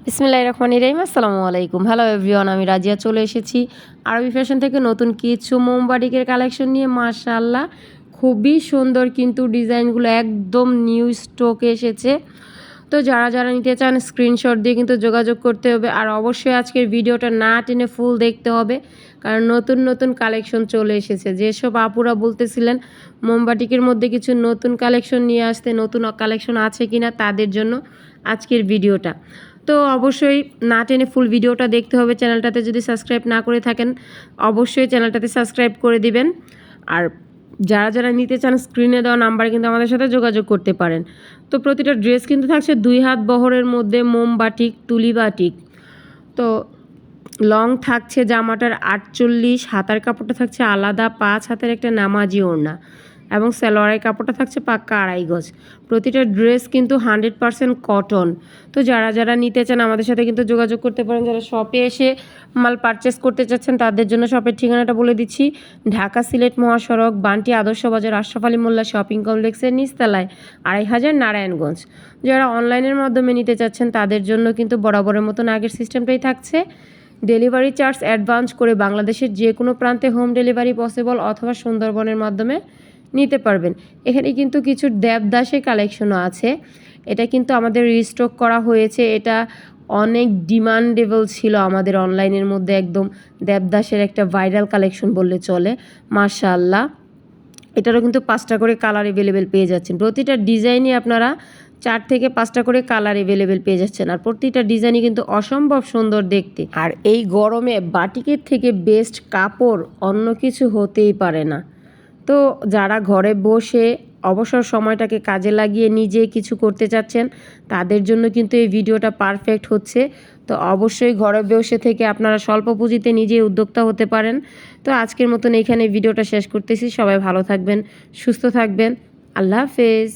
বিসমিল্লাহির রহমানির রহিম। আসসালামু আলাইকুম। হ্যালো এভরিওয়ান, আমি রাজিয়া চলে এসেছি আরবি ফ্যাশন থেকে নতুন কিছু মোমবাটিকের কালেকশন নিয়ে। মাশাআল্লাহ, খুবই সুন্দর, কিন্তু ডিজাইনগুলো একদম নিউ স্টকে এসেছে। তো যারা যারা নিতে চান স্ক্রিনশট দিয়ে কিন্তু যোগাযোগ করতে হবে। আর অবশ্যই আজকের ভিডিওটা না টেনে ফুল দেখতে হবে, কারণ নতুন নতুন কালেকশন চলে এসেছে। যেসব আপুরা বলতেছিলেন মোমবাটিকের মধ্যে কিছু নতুন কালেকশন নিয়ে আসতে, নতুন কালেকশন আছে কিনা তাদের জন্য আজকের ভিডিওটা। তো অবশ্যই না টেনে ফুল ভিডিওটা দেখতে হবে। চ্যানেলটাতে যদি সাবস্ক্রাইব না করে থাকেন অবশ্যই চ্যানেলটাতে সাবস্ক্রাইব করে দিবেন। আর যারা যারা নিতে চান স্ক্রিনে দেওয়া নাম্বারে কিন্তু আমাদের সাথে যোগাযোগ করতে পারেন। তো প্রতিটা ড্রেস কিন্তু থাকছে 2 হাত বহরের মধ্যে মোমবাটিক, তুলি বাটিক। তো লং থাকছে জামাটার 48, হাতার কাপড়টা থাকছে আলাদা 5 হাতের একটা নামাজি ওড়না, এবং সালোয়ারের কাপড়টা থাকছে পাক্কা 2.5 গজ। প্রতিটা ড্রেস কিন্তু 100% কটন। তো যারা যারা নিতে চান আমাদের সাথে কিন্তু যোগাযোগ করতে পারেন। যারা শপে এসে মাল পারচেস করতে চাচ্ছেন তাদের জন্য শপের ঠিকানাটা বলে দিচ্ছি। ঢাকা সিলেট মহাসড়ক, বান্টি আদর্শ বাজার, আশরাফ আলী মোল্লা শপিং কমপ্লেক্সের নিচতলায়, 2500 নারায়ণগঞ্জ। যারা অনলাইনের মাধ্যমে নিতে চাচ্ছেন তাদের জন্য কিন্তু বরাবরের মতন আগের সিস্টেমটাই থাকছে। ডেলিভারি চার্জ অ্যাডভান্স করে বাংলাদেশের যে কোনো প্রান্তে হোম ডেলিভারি পসিবল, অথবা সুন্দরবনের মাধ্যমে নিতে পারবেন। এখানে কিন্তু কিছু দেবদাসের কালেকশনও আছে। এটা কিন্তু আমাদের রিস্টক করা হয়েছে। এটা অনেক ডিমান্ডেবল ছিল আমাদের অনলাইনের মধ্যে, একদম দেবদাসের একটা ভাইরাল কালেকশন বললে চলে। মাশাআল্লাহ, এটারও কিন্তু 5টা করে কালার অ্যাভেলেবেল পেয়ে যাচ্ছেন। প্রতিটা ডিজাইনই আপনারা 4 থেকে 5টা করে কালার অ্যাভেলেবেল পেয়ে যাচ্ছেন। আর প্রতিটা ডিজাইনই কিন্তু অসম্ভব সুন্দর দেখতে। আর এই গরমে বাটিকের থেকে বেস্ট কাপড় অন্য কিছু হতেই পারে না। তো যারা ঘরে বসে অবসর সময়টাকে কাজে লাগিয়ে নিজে কিছু করতে চাচ্ছেন তাদের জন্য কিন্তু এই ভিডিওটা পারফেক্ট হচ্ছে। তো অবশ্যই ঘরে বসে থেকে আপনারা স্বল্প পুঁজিতে নিজেই উদ্যোক্তা হতে পারেন। তো আজকের মতন এখানে ভিডিওটা শেষ করতেছি। সবাই ভালো থাকবেন, সুস্থ থাকবেন। আল্লাহ হাফেজ।